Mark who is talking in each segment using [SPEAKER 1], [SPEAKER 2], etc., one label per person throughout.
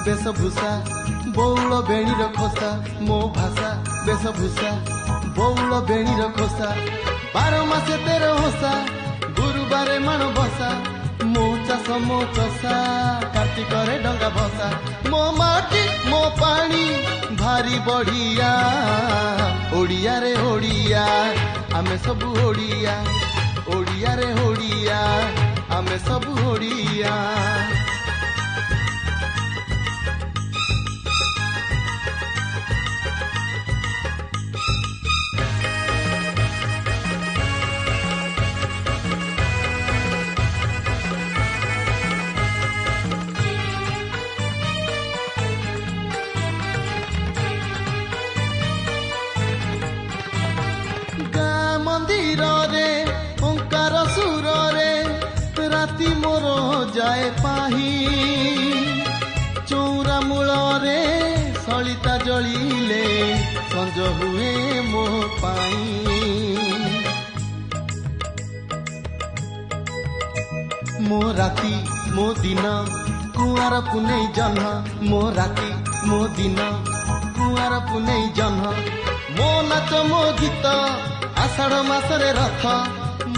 [SPEAKER 1] ବେଶଭୂଷା ବଉଳ ବେଣୀର ଖୋସା ମୋ ଭାଷା ବେଶଭୂଷା ବଉଳ ବେଣୀର ଖୋସା 12 ମାସେ 13 ହୋସା ଗୁରୁବାରେ ମାଣ ବସା ମୋ ଚାଷ ମୋ ଚଷା କାର୍ତ୍ତିକରେ ଡଙ୍ଗା ଭସା ମୋ ମାଟି ମୋ ପାଣି ଭାରି ବଢିଆ ଓଡ଼ିଆରେ ଓଡ଼ିଆ ଆମେ ସବୁ ଓଡ଼ିଆ ଓଡ଼ିଆରେ ଓଡ଼ିଆ ଆମେ ସବୁ ଓଡ଼ିଆ राति मोर जाए पाही चौरा मूलरे सलिता जलिले संज हुए मो पाई मो राति मो दिन कुआर पुनै जन्ह मो राति मो दिन कुआर पुनै जन्ह मो नाच मो गीत आषाढ़ मासरे रथ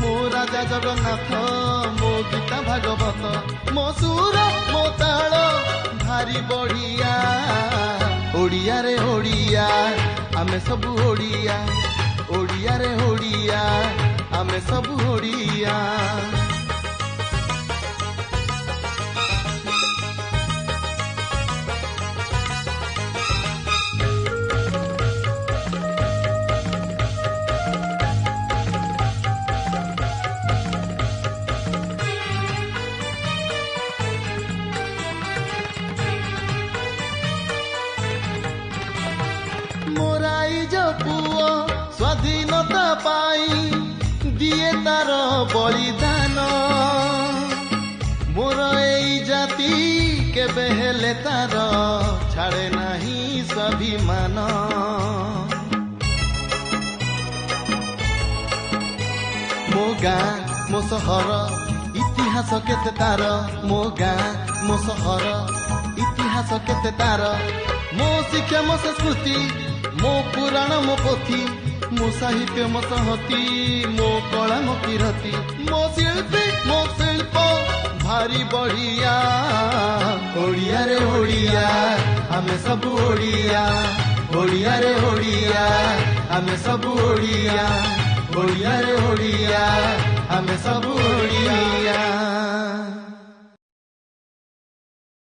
[SPEAKER 1] मो राजा जगन्नाथ मो गीता भागवत मो सुर मो ताल भारी बढ़िया ओडिया रे ओडिया आमे सबु ओडिया ओडिया रे ओडिया आमे सबु ओडिया पुओ स्वाधीनता पाई दिए तार बलिदान मोर एई जाति केबे हेले तार छाड़े नहीं स्वाभिमान मो गाँ मो सहर इतिहास केते तार मो गाँ मो सहर इतिहास केते तार मो शिक्षा मो संस्कृति मो पुराण मो पोथी मो साहित्य मो संहति मो कला मो कीर्ति मो शिल्पी मो शिल्प भारी बढ़िया ओडिया रे ओडिया आमे सब ओडिया ओडिया रे ओडिया आमे सब ओडिया ओडिया रे ओडिया आमे सब